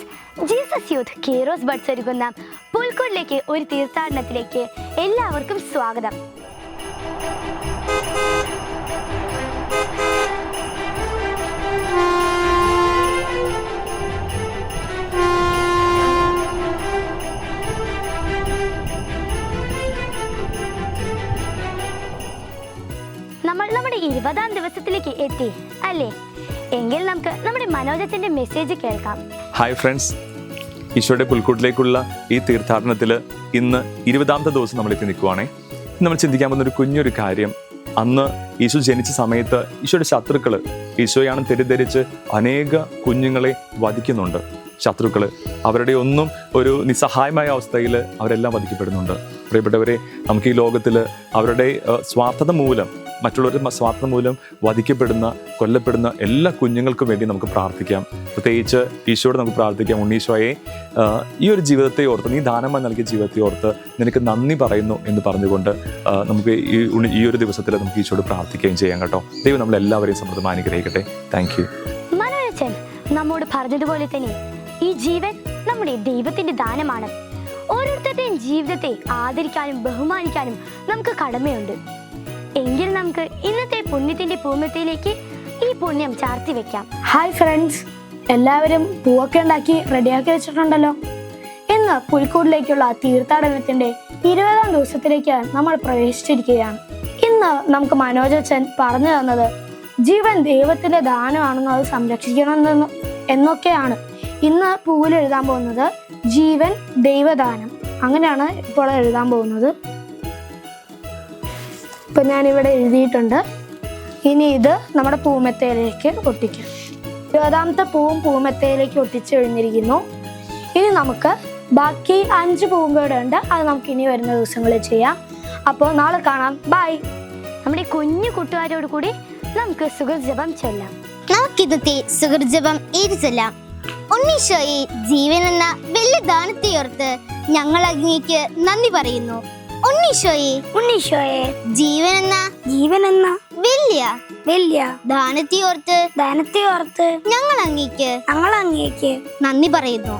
Friends, Jesus youth കീറോസ് buds ഒരുക്കുന്ന പുൽക്കൂടിലേക്ക് ഒരു തീർത്ഥാടനത്തിലേക്ക് എല്ലാവർക്കും സ്വാഗതം. നമ്മൾ നമ്മുടെ 20-ാം ദിവസത്തിലേക്ക് എത്തി അല്ലേ? എങ്കിൽ നമുക്ക് നമ്മുടെ മനോജത്തിന്റെ മെസ്സേജ് കേൾക്കാം. ഹായ് ഫ്രണ്ട്സ്, ഈശോയുടെ പുൽക്കൂട്ടിലേക്കുള്ള ഈ തീർത്ഥാടനത്തിൽ ഇന്ന് 20-ാമത്തെ ദിവസം നമ്മളെത്തി നിൽക്കുവാണേ. നമ്മൾ ചിന്തിക്കാൻ പോകുന്ന ഒരു കുഞ്ഞൊരു കാര്യം, അന്ന് ഈശോ ജനിച്ച സമയത്ത് ഈശോയുടെ ശത്രുക്കൾ ഈശോയാണ് തെറ്റിദ്ധരിച്ച് അനേക കുഞ്ഞുങ്ങളെ വധിക്കുന്നുണ്ട്. ശത്രുക്കൾ അവരുടെ ഒന്നും ഒരു നിസ്സഹായമായ അവസ്ഥയിൽ അവരെല്ലാം വധിക്കപ്പെടുന്നുണ്ട്. പ്രിയപ്പെട്ടവരെ, നമുക്ക് ഈ ലോകത്തിൽ അവരുടെ സ്വാർത്ഥത മൂലം, മറ്റുള്ളവരുടെ സ്വാർത്ഥത മൂലം വധിക്കപ്പെടുന്ന, കൊല്ലപ്പെടുന്ന എല്ലാ കുഞ്ഞുങ്ങൾക്കും വേണ്ടി നമുക്ക് പ്രാർത്ഥിക്കാം. പ്രത്യേകിച്ച് ഈശോയോട് നമുക്ക് പ്രാർത്ഥിക്കാം. ഉണ്ണീശോയെ, ഈ ഒരു ജീവിതത്തെ ഓർത്ത്, നീ ദാനമായി നൽകിയ ജീവിതത്തെ ഓർത്ത് നിനക്ക് നന്ദി പറയുന്നു എന്ന് പറഞ്ഞുകൊണ്ട് നമുക്ക് ഈ ഒരു ദിവസത്തിൽ നമുക്ക് ഈശോയോട് പ്രാർത്ഥിക്കുകയും ചെയ്യാം കേട്ടോ. ദൈവം നമ്മളെല്ലാവരെയും സമൃദ്ധമായി അനുഗ്രഹിക്കട്ടെ. Thank you. മനോജൻ നമ്മോട് പറഞ്ഞതുപോലെ തന്നെ ഈ ജീവൻ നമ്മുടെ ദൈവത്തിന്റെ ദാനമാണ്. ഓരോരുത്തരുടെയും ജീവിതത്തെ ആദരിക്കാനും ബഹുമാനിക്കാനും നമുക്ക് കടമയുണ്ട്. എങ്കിൽ നമുക്ക് ഇന്നത്തെ പുണ്യത്തിന്റെ പൂമത്തിലേക്ക് ഈ പുണ്യം ചാർത്തി വെക്കാം. ഹായ് ഫ്രണ്ട്സ്, എല്ലാവരും പൂവൊക്കെ ഉണ്ടാക്കി റെഡിയാക്കി വെച്ചിട്ടുണ്ടല്ലോ. ഇന്ന് പുൽക്കൂടിലേക്കുള്ള തീർത്ഥാടനത്തിന്റെ 20-ാം ദിവസത്തിലേക്ക് നമ്മൾ പ്രവേശിച്ചിരിക്കുകയാണ്. ഇന്ന് നമുക്ക് മനോജച്ചൻ പറഞ്ഞു തന്നത് ജീവൻ ദൈവത്തിന്റെ ദാനമാണെന്ന് അത് സംരക്ഷിക്കണം എന്നൊക്കെയാണ്. ഇന്ന് പൂവിൽ എഴുതാൻ പോകുന്നത് ജീവൻ ദൈവദാനം, അങ്ങനെയാണ് ഇപ്പോൾ എഴുതാൻ പോകുന്നത്. ഇപ്പം ഞാനിവിടെ എഴുതിയിട്ടുണ്ട്. ഇനി ഇത് നമ്മുടെ പൂമെത്തയിലേക്ക് ഒട്ടിക്കാം. 20-ാമത്തെ പൂവും പൂമെത്തയിലേക്ക് ഒട്ടിച്ചു കഴിഞ്ഞിരിക്കുന്നു. ഇനി നമുക്ക് ബാക്കി 5 പൂവും കൂടെ ഉണ്ട്. അത് നമുക്ക് ഇനി വരുന്ന ദിവസങ്ങളിൽ ചെയ്യാം. അപ്പോൾ നാളെ കാണാം. ബൈ. നമ്മുടെ കുഞ്ഞു കൂട്ടുകാരോട് കൂടി നമുക്ക് സുഹൃജപം ചൊല്ലാം. നമുക്കിന്നത്തെ സുഹൃജപം ഏത് ചൊല്ലാം? ഉണ്ണീശോയെ, ജീവൻ എന്ന വലിയ ദാനത്തെ ഓർത്ത് ഞങ്ങൾ അങ്ങേക്ക് നന്ദി പറയുന്നു. ഉണ്ണീശോയെ, ജീവൻ എന്ന വലിയ ദാനത്തെ ഓർത്ത് ഞങ്ങൾ അങ്ങേക്ക് നന്ദി പറയുന്നു.